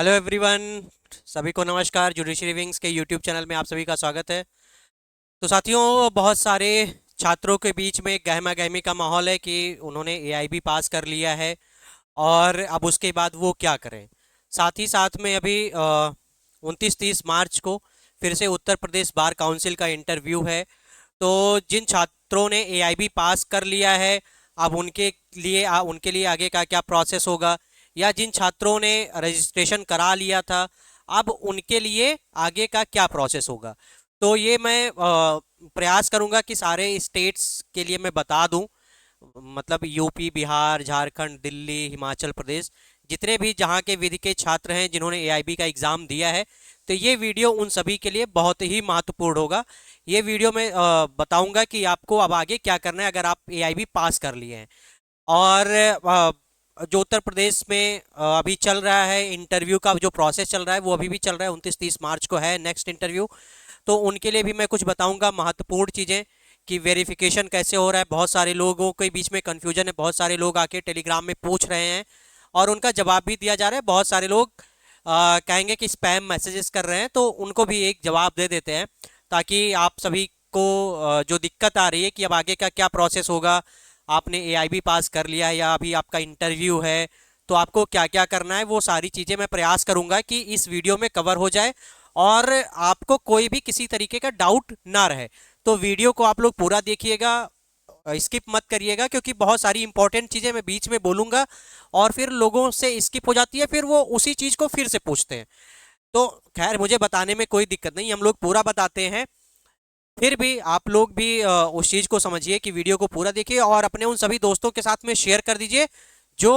Hello everyone. सभी को नमस्कार। जुडिशरी विंग्स के यूट्यूब चैनल में आप सभी का स्वागत है। तो साथियों, बहुत सारे छात्रों के बीच में गहमा गहमी का माहौल है कि उन्होंने एआईबी पास कर लिया है और अब उसके बाद वो क्या करें। साथ ही साथ में अभी 29-30 मार्च को फिर से उत्तर प्रदेश बार काउंसिल का इंटरव्यू है। तो जिन छात्रों ने एआईबी पास कर लिया है, अब उनके लिए आगे का क्या प्रोसेस होगा, या जिन छात्रों ने रजिस्ट्रेशन करा लिया था अब उनके लिए आगे का क्या प्रोसेस होगा। तो ये मैं प्रयास करूंगा कि सारे स्टेट्स के लिए मैं बता दूं, मतलब यूपी, बिहार, झारखंड, दिल्ली, हिमाचल प्रदेश, जितने भी जहाँ के विधि के छात्र हैं जिन्होंने एआईबी का एग्ज़ाम दिया है। तो ये वीडियो उन सभी के लिए बहुत ही महत्वपूर्ण होगा। ये वीडियो में बताऊंगा कि आपको अब आगे क्या करना है अगर आप एआईबी पास कर लिए हैं। और जो उत्तर प्रदेश में अभी चल रहा है इंटरव्यू का जो प्रोसेस चल रहा है वो अभी भी चल रहा है। 29-30 मार्च को है नेक्स्ट इंटरव्यू। तो उनके लिए भी मैं कुछ बताऊंगा महत्वपूर्ण चीज़ें कि वेरिफिकेशन कैसे हो रहा है। बहुत सारे लोगों के बीच में कन्फ्यूजन है, बहुत सारे लोग आके टेलीग्राम में पूछ रहे हैं और उनका जवाब भी दिया जा रहा है। बहुत सारे लोग कहेंगे कि स्पैम मैसेजेस कर रहे हैं, तो उनको भी एक जवाब दे देते हैं ताकि आप सभी को जो दिक्कत आ रही है कि अब आगे का क्या प्रोसेस होगा, आपने एआईबी पास कर लिया है या अभी आपका इंटरव्यू है तो आपको क्या क्या करना है, वो सारी चीज़ें मैं प्रयास करूंगा कि इस वीडियो में कवर हो जाए और आपको कोई भी किसी तरीके का डाउट ना रहे। तो वीडियो को आप लोग पूरा देखिएगा, स्किप मत करिएगा, क्योंकि बहुत सारी इंपॉर्टेंट चीज़ें मैं बीच में बोलूंगा और फिर लोगों से स्किप हो जाती है, फिर वो उसी चीज़ को फिर से पूछते हैं। तो खैर, मुझे बताने में कोई दिक्कत नहीं, हम लोग पूरा बताते हैं। फिर भी आप लोग भी उस चीज़ को समझिए कि वीडियो को पूरा देखिए और अपने उन सभी दोस्तों के साथ में शेयर कर दीजिए जो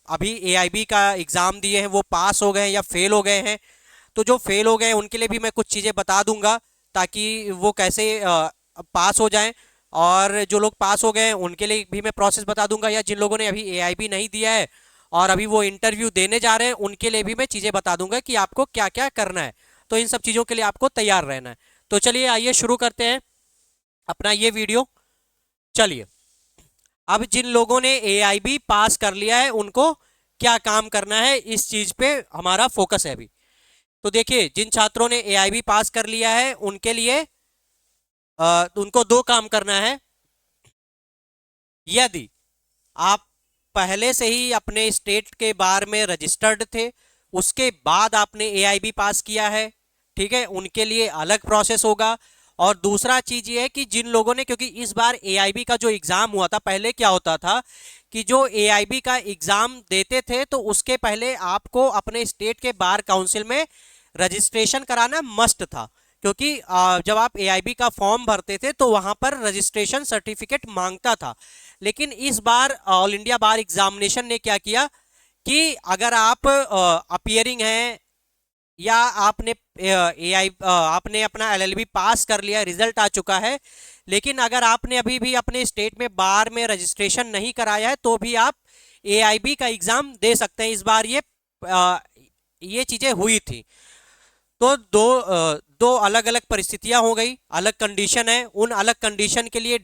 अभी एआईबी का एग्ज़ाम दिए हैं, वो पास हो गए हैं या फेल हो गए हैं। तो जो फेल हो गए हैं उनके लिए भी मैं कुछ चीज़ें बता दूंगा ताकि वो कैसे पास हो जाएं, और जो लोग पास हो गए हैं उनके लिए भी मैं प्रोसेस बता दूंगा, या जिन लोगों ने अभी एआईबी नहीं दिया है और अभी वो इंटरव्यू देने जा रहे हैं उनके लिए भी मैं चीज़ें बता दूंगा कि आपको क्या क्या करना है। तो इन सब चीज़ों के लिए आपको तैयार रहना है। तो चलिए, आइए शुरू करते हैं अपना ये वीडियो। चलिए, अब जिन लोगों ने एआईबी पास कर लिया है उनको क्या काम करना है, इस चीज पे हमारा फोकस है अभी। तो देखिए, जिन छात्रों ने एआईबी पास कर लिया है उनके लिए उनको दो काम करना है। यदि आप पहले से ही अपने स्टेट के बार में रजिस्टर्ड थे, उसके बाद आपने एआईबी पास किया है, ठीक है, उनके लिए अलग प्रोसेस होगा। और दूसरा चीज ये है कि जिन लोगों ने, क्योंकि इस बार एआईबी का जो एग्जाम हुआ था, पहले क्या होता था कि जो एआईबी का एग्जाम देते थे तो उसके पहले आपको अपने स्टेट के बार काउंसिल में रजिस्ट्रेशन कराना मस्ट था, क्योंकि जब आप एआईबी का फॉर्म भरते थे तो वहां पर रजिस्ट्रेशन सर्टिफिकेट मांगता था। लेकिन इस बार ऑल इंडिया बार एग्जामिनेशन ने क्या किया कि अगर आप अपियरिंग हैं या आपने आपने अपना एलएलबी पास कर लिया, रिजल्ट आ चुका है, लेकिन अगर आपने अभी भी अपने स्टेट में बार में रजिस्ट्रेशन नहीं कराया है तो भी आप एआईबी का एग्जाम दे सकते हैं। इस बार ये चीजें हुई थी। तो दो अलग अलग परिस्थितियां हो गई, अलग कंडीशन है, उन अलग कंडीशन के लिए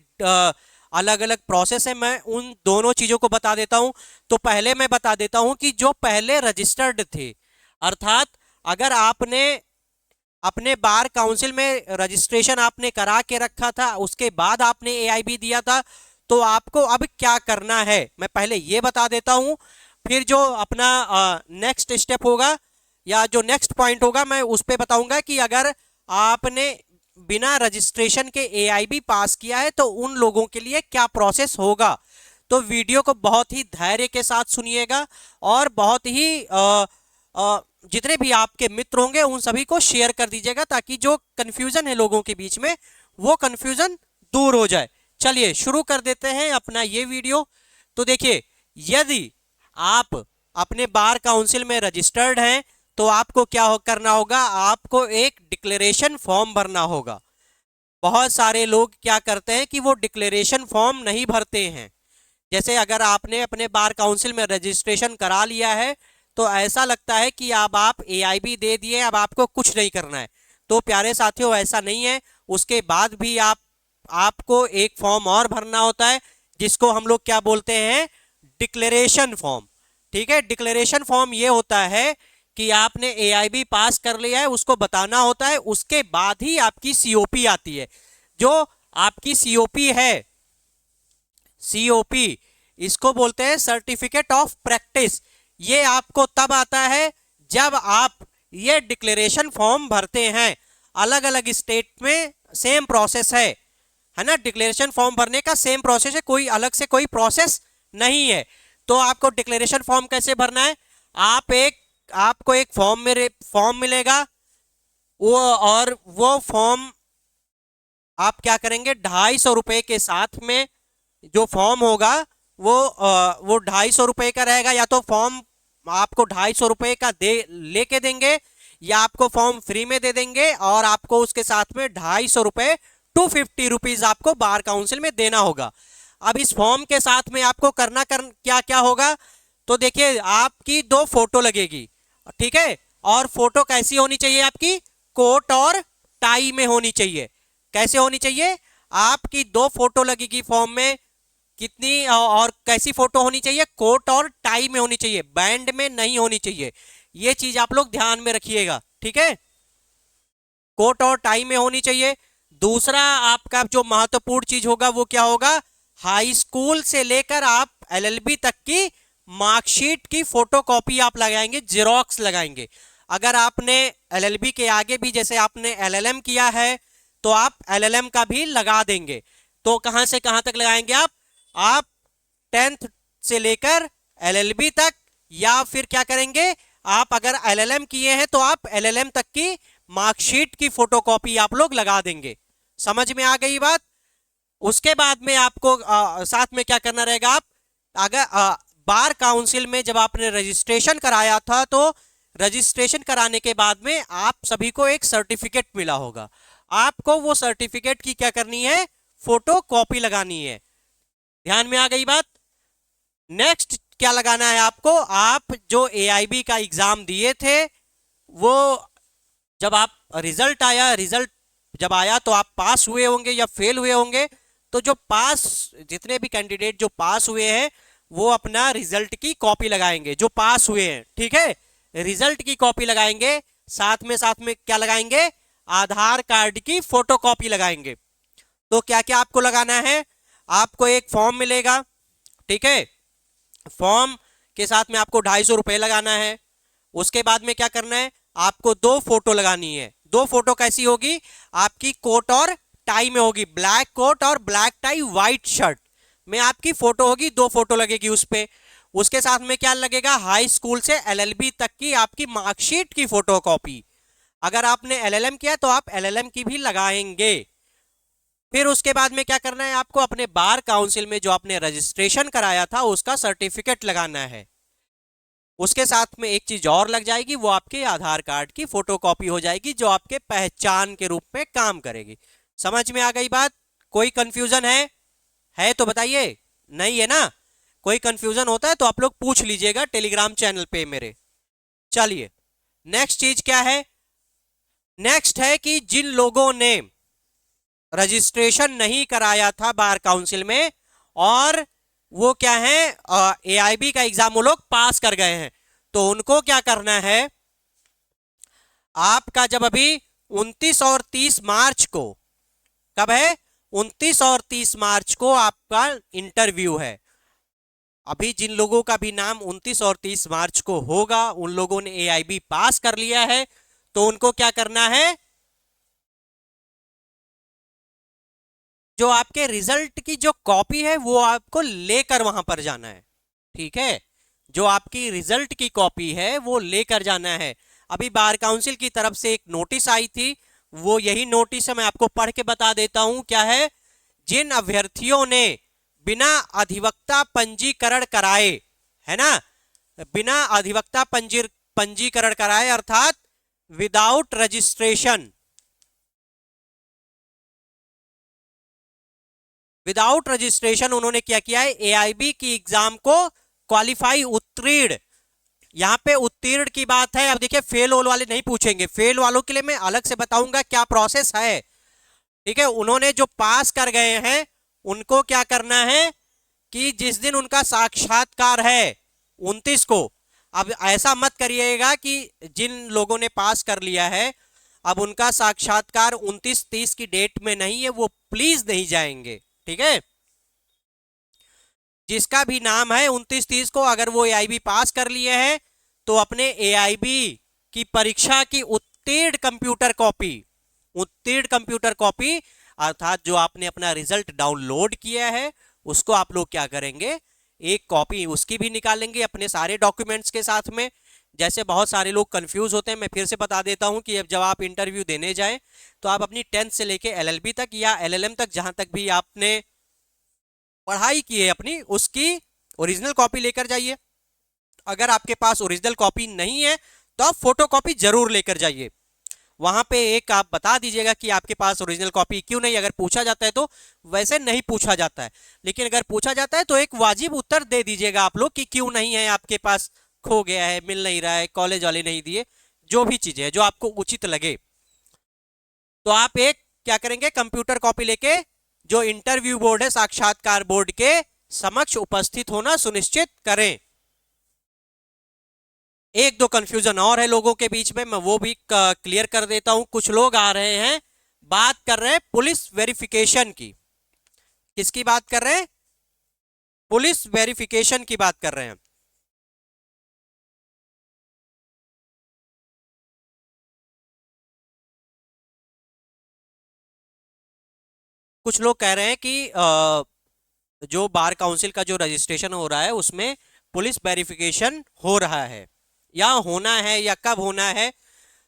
अलग अलग प्रोसेस है। मैं उन दोनों चीजों को बता देता हूं। तो पहले मैं बता देता हूं कि जो पहले रजिस्टर्ड थे, अर्थात अगर आपने अपने बार काउंसिल में रजिस्ट्रेशन आपने करा के रखा था, उसके बाद आपने एआईबी दिया था, तो आपको अब क्या करना है मैं पहले ये बता देता हूं। फिर जो अपना नेक्स्ट स्टेप होगा या जो नेक्स्ट पॉइंट होगा मैं उस पर बताऊंगा कि अगर आपने बिना रजिस्ट्रेशन के एआईबी पास किया है तो उन लोगों के लिए क्या प्रोसेस होगा। तो वीडियो को बहुत ही धैर्य के साथ सुनिएगा और बहुत ही जितने भी आपके मित्र होंगे उन सभी को शेयर कर दीजिएगा ताकि जो कंफ्यूजन है लोगों के बीच में वो कंफ्यूजन दूर हो जाए। चलिए शुरू कर देते हैं अपना ये वीडियो। तो देखिए, यदि आप अपने बार काउंसिल में रजिस्टर्ड हैं तो आपको क्या करना होगा, आपको एक डिक्लेरेशन फॉर्म भरना होगा। बहुत सारे लोग क्या करते हैं कि वो डिक्लेरेशन फॉर्म नहीं भरते हैं। जैसे अगर आपने अपने बार काउंसिल में रजिस्ट्रेशन करा लिया है तो ऐसा लगता है कि अब आप एआईबी दे दिए, अब आपको कुछ नहीं करना है। तो प्यारे साथियों, ऐसा नहीं है। उसके बाद भी आपको एक फॉर्म और भरना होता है जिसको हम लोग क्या बोलते हैं, डिक्लेरेशन फॉर्म। ठीक है, डिक्लेरेशन फॉर्म ये होता है कि आपने एआईबी पास कर लिया है उसको बताना होता है, उसके बाद ही आपकी सीओपी आती है। जो आपकी सीओपी है, सीओपी इसको बोलते हैं सर्टिफिकेट ऑफ प्रैक्टिस। ये आपको तब आता है जब आप ये डिक्लेरेशन फॉर्म भरते हैं। अलग अलग स्टेट में सेम प्रोसेस है ना, डिक्लेरेशन फॉर्म भरने का सेम प्रोसेस है, कोई अलग से कोई प्रोसेस नहीं है। तो आपको डिक्लेरेशन फॉर्म कैसे भरना है, आपको एक फॉर्म मिलेगा वो, और वो फॉर्म आप क्या करेंगे, 250 रुपए के साथ में जो फॉर्म होगा वो 250 रुपए का रहेगा। या तो फॉर्म आपको 250 रुपए का लेके देंगे, या आपको फॉर्म फ्री में दे देंगे, और आपको उसके साथ में 250 रुपए 250 रुपीज आपको बार काउंसिल में देना होगा। अब इस फॉर्म के साथ में आपको क्या क्या होगा, तो देखिए आपकी 2 फोटो लगेगी, ठीक है। और फोटो कैसी होनी चाहिए, आपकी कोट और टाई में होनी चाहिए। कैसे होनी चाहिए, आपकी 2 फोटो लगेगी फॉर्म में, कितनी और कैसी फोटो होनी चाहिए, कोट और टाई में होनी चाहिए, बैंड में नहीं होनी चाहिए। ये चीज आप लोग ध्यान में रखिएगा, ठीक है, कोट और टाई में होनी चाहिए। दूसरा आपका जो महत्वपूर्ण चीज होगा वो क्या होगा, हाई स्कूल से लेकर आप एलएलबी तक की मार्कशीट की फोटोकॉपी आप लगाएंगे, जेरोक्स लगाएंगे। अगर आपने एलएलबी के आगे भी जैसे आपने एलएलएम किया है तो आप एलएलएम का भी लगा देंगे। तो कहां से कहां तक लगाएंगे आप 10th से लेकर एलएलबी तक, या फिर क्या करेंगे, आप अगर एलएलएम किए हैं तो आप एलएलएम तक की मार्कशीट की फोटोकॉपी आप लोग लगा देंगे। समझ में आ गई बात। उसके बाद में आपको साथ में क्या करना रहेगा, आप अगर बार काउंसिल में जब आपने रजिस्ट्रेशन कराया था तो रजिस्ट्रेशन कराने के बाद में आप सभी को एक सर्टिफिकेट मिला होगा, आपको वो सर्टिफिकेट की क्या करनी है, फोटो कॉपी लगानी है। ध्यान में आ गई बात। नेक्स्ट क्या लगाना है आपको, आप जो एआईबी का एग्जाम दिए थे वो जब आप रिजल्ट जब आया तो आप पास हुए होंगे या फेल हुए होंगे। तो जो पास, जितने भी कैंडिडेट जो पास हुए हैं वो अपना रिजल्ट की कॉपी लगाएंगे, जो पास हुए हैं, ठीक है, रिजल्ट की कॉपी लगाएंगे। साथ में क्या लगाएंगे, आधार कार्ड की फोटोकॉपी लगाएंगे। तो क्या क्या आपको लगाना है, आपको एक फॉर्म मिलेगा, ठीक है, फॉर्म के साथ में आपको 250 रुपए लगाना है। उसके बाद में क्या करना है, आपको 2 फोटो लगानी है। 2 फोटो कैसी होगी, आपकी कोट और टाई में होगी, ब्लैक कोट और ब्लैक टाई व्हाइट शर्ट में आपकी फोटो होगी, 2 फोटो लगेगी उस पे। उसके साथ में क्या लगेगा, हाई स्कूल से एलएलबी तक की आपकी मार्कशीट की फोटोकॉपी। अगर आपने एलएलएम किया तो आप एलएलएम की भी लगाएंगे। फिर उसके बाद में क्या करना है, आपको अपने बार काउंसिल में जो आपने रजिस्ट्रेशन कराया था उसका सर्टिफिकेट लगाना है। उसके साथ में एक चीज और लग जाएगी, वो आपके आधार कार्ड की फोटोकॉपी हो जाएगी जो आपके पहचान के रूप में काम करेगी। समझ में आ गई बात। कोई कंफ्यूजन है तो बताइए, नहीं है ना। कोई कंफ्यूजन होता है तो आप लोग पूछ लीजिएगा टेलीग्राम चैनल पे मेरे। चलिए नेक्स्ट चीज क्या है, नेक्स्ट है कि जिन लोगों ने रजिस्ट्रेशन नहीं कराया था बार काउंसिल में और वो क्या है, एआईबी का एग्जाम वो लोग पास कर गए हैं, तो उनको क्या करना है, आपका जब अभी 29 और 30 मार्च को, कब है, 29 और 30 मार्च को आपका इंटरव्यू है। अभी जिन लोगों का भी नाम 29 और 30 मार्च को होगा, उन लोगों ने एआईबी पास कर लिया है, तो उनको क्या करना है, जो आपके रिजल्ट की जो कॉपी है वो आपको लेकर वहां पर जाना है, ठीक है, जो आपकी रिजल्ट की कॉपी है वो लेकर जाना है। अभी बार काउंसिल की तरफ से एक नोटिस आई थी, वो यही नोटिस है, मैं आपको पढ़ के बता देता हूं क्या है। जिन अभ्यर्थियों ने बिना अधिवक्ता पंजीकरण कराए, है ना, बिना अधिवक्ता पंजीकरण कराए अर्थात विदाउट रजिस्ट्रेशन, विदाउट रजिस्ट्रेशन उन्होंने क्या किया है, एआईबी की एग्जाम को क्वालिफाई, उत्तीर्ण, यहां पे उत्तीर्ण की बात है। अब देखिए फेल वाले नहीं पूछेंगे, फेल वालों के लिए मैं अलग से बताऊंगा क्या प्रोसेस है, ठीक है। उन्होंने जो पास कर गए हैं उनको क्या करना है कि जिस दिन उनका साक्षात्कार है 29 को, अब ऐसा मत करिएगा कि जिन लोगों ने पास कर लिया है अब उनका साक्षात्कार 29-30 की डेट में नहीं है, वो प्लीज नहीं जाएंगे। ठीक है, जिसका भी नाम है 29-30 को, अगर वो एआईबी पास कर लिए हैं तो अपने एआईबी की परीक्षा की उत्तीर्ण कंप्यूटर कॉपी अर्थात जो आपने अपना रिजल्ट डाउनलोड किया है उसको आप लोग क्या करेंगे, एक कॉपी उसकी भी निकालेंगे अपने सारे डॉक्यूमेंट्स के साथ में। जैसे बहुत सारे लोग कंफ्यूज होते हैं, मैं फिर से बता देता हूं कि जब आप इंटरव्यू देने जाएं तो आप अपनी 10th से लेके एलएलबी तक या एलएलएम तक जहां तक भी आपने पढ़ाई की है अपनी, उसकी ओरिजिनल कॉपी लेकर जाइए। अगर आपके पास ओरिजिनल कॉपी नहीं है तो आप फोटो कॉपी जरूर लेकर जाइए। वहां पे एक आप बता दीजिएगा कि आपके पास ओरिजिनल कॉपी क्यों नहीं, अगर पूछा जाता है तो। वैसे नहीं पूछा जाता है, लेकिन अगर पूछा जाता है तो एक वाजिब उत्तर दे दीजिएगा आप लोग कि क्यों नहीं है आपके पास, खो गया है, मिल नहीं रहा है, कॉलेज वाले नहीं दिए, जो भी चीजें है जो आपको उचित लगे। तो आप एक क्या करेंगे, कंप्यूटर कॉपी लेके जो इंटरव्यू बोर्ड है, साक्षात्कार बोर्ड के समक्ष उपस्थित होना सुनिश्चित करें। एक दो कंफ्यूजन और है लोगों के बीच में, मैं वो भी क्लियर कर देता हूं। कुछ लोग आ रहे हैं, बात कर रहे हैं पुलिस वेरिफिकेशन की। किसकी बात कर रहे हैं, पुलिस वेरिफिकेशन की बात कर रहे हैं। कुछ लोग कह रहे हैं कि जो बार काउंसिल का जो रजिस्ट्रेशन हो रहा है उसमें पुलिस वेरिफिकेशन हो रहा है या होना है या कब होना है।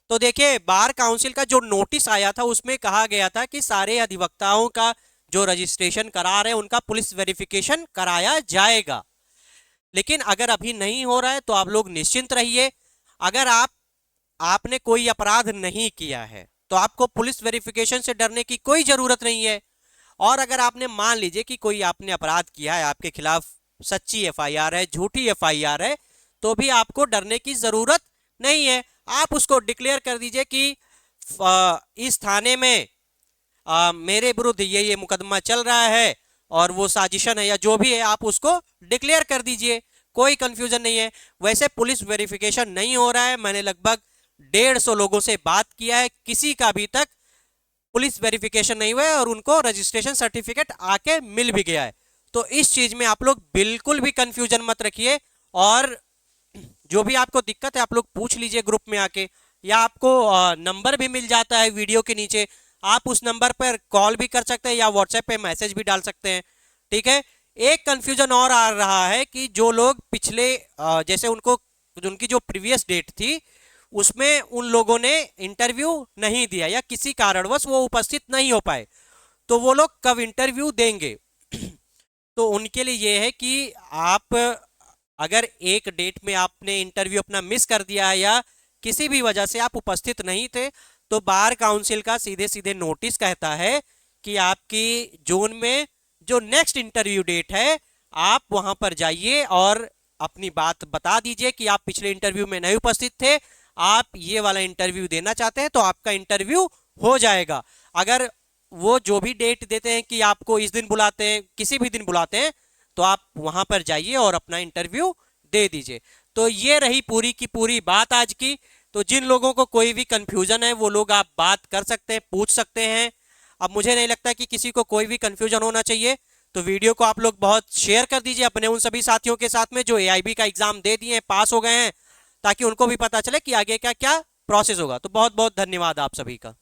तो देखिए, बार काउंसिल का जो नोटिस आया था उसमें कहा गया था कि सारे अधिवक्ताओं का जो रजिस्ट्रेशन करा रहे हैं उनका पुलिस वेरिफिकेशन कराया जाएगा। लेकिन अगर अभी नहीं हो रहा है तो आप लोग निश्चिंत रहिए। अगर आपने कोई अपराध नहीं किया है तो आपको पुलिस वेरिफिकेशन से डरने की कोई जरूरत नहीं है। और अगर आपने मान लीजिए कि कोई आपने अपराध किया है, आपके खिलाफ सच्ची एफआईआर है, झूठी एफआईआर है, तो भी आपको डरने की जरूरत नहीं है। आप उसको डिक्लेयर कर दीजिए कि इस थाने में मेरे विरुद्ध ये मुकदमा चल रहा है और वो साजिशन है या जो भी है, आप उसको डिक्लेयर कर दीजिए, कोई कंफ्यूजन नहीं है। वैसे पुलिस वेरिफिकेशन नहीं हो रहा है, मैंने लगभग 150 लोगों से बात किया है, किसी का अभी तक पुलिस वेरिफिकेशन नहीं हुआ है और उनको रजिस्ट्रेशन सर्टिफिकेट आके मिल भी गया है। तो इस चीज में आप लोग बिल्कुल भी कंफ्यूजन मत रखिए। और जो भी आपको दिक्कत है आप लोग पूछ लीजिए ग्रुप में आके, या आपको नंबर भी मिल जाता है वीडियो के नीचे, आप उस नंबर पर कॉल भी कर सकते हैं या व्हाट्सएप पे मैसेज भी डाल सकते हैं। ठीक है, एक कंफ्यूजन और आ रहा है कि जो लोग पिछले जैसे उनकी जो प्रीवियस डेट थी उसमें उन लोगों ने इंटरव्यू नहीं दिया या किसी कारणवश वो उपस्थित नहीं हो पाए, तो वो लोग कब इंटरव्यू देंगे। तो उनके लिए ये है कि आप अगर एक डेट में आपने इंटरव्यू अपना मिस कर दिया है या किसी भी वजह से आप उपस्थित नहीं थे, तो बार काउंसिल का सीधे सीधे नोटिस कहता है कि आपकी जून में जो नेक्स्ट इंटरव्यू डेट है आप वहां पर जाइए और अपनी बात बता दीजिए कि आप पिछले इंटरव्यू में नहीं उपस्थित थे, आप ये वाला इंटरव्यू देना चाहते हैं, तो आपका इंटरव्यू हो जाएगा। अगर वो जो भी डेट देते हैं कि आपको इस दिन बुलाते हैं, किसी भी दिन बुलाते हैं, तो आप वहां पर जाइए और अपना इंटरव्यू दे दीजिए। तो ये रही पूरी की पूरी बात आज की। तो जिन लोगों को कोई भी कंफ्यूजन है वो लोग आप बात कर सकते हैं, पूछ सकते हैं। अब मुझे नहीं लगता कि किसी को कोई भी कंफ्यूजन होना चाहिए। तो वीडियो को आप लोग बहुत शेयर कर दीजिए अपने उन सभी साथियों के साथ में जो एआईबी का एग्जाम दे दिए, पास हो गए हैं, ताकि उनको भी पता चले कि आगे का क्या प्रोसेस होगा। तो बहुत बहुत धन्यवाद आप सभी का।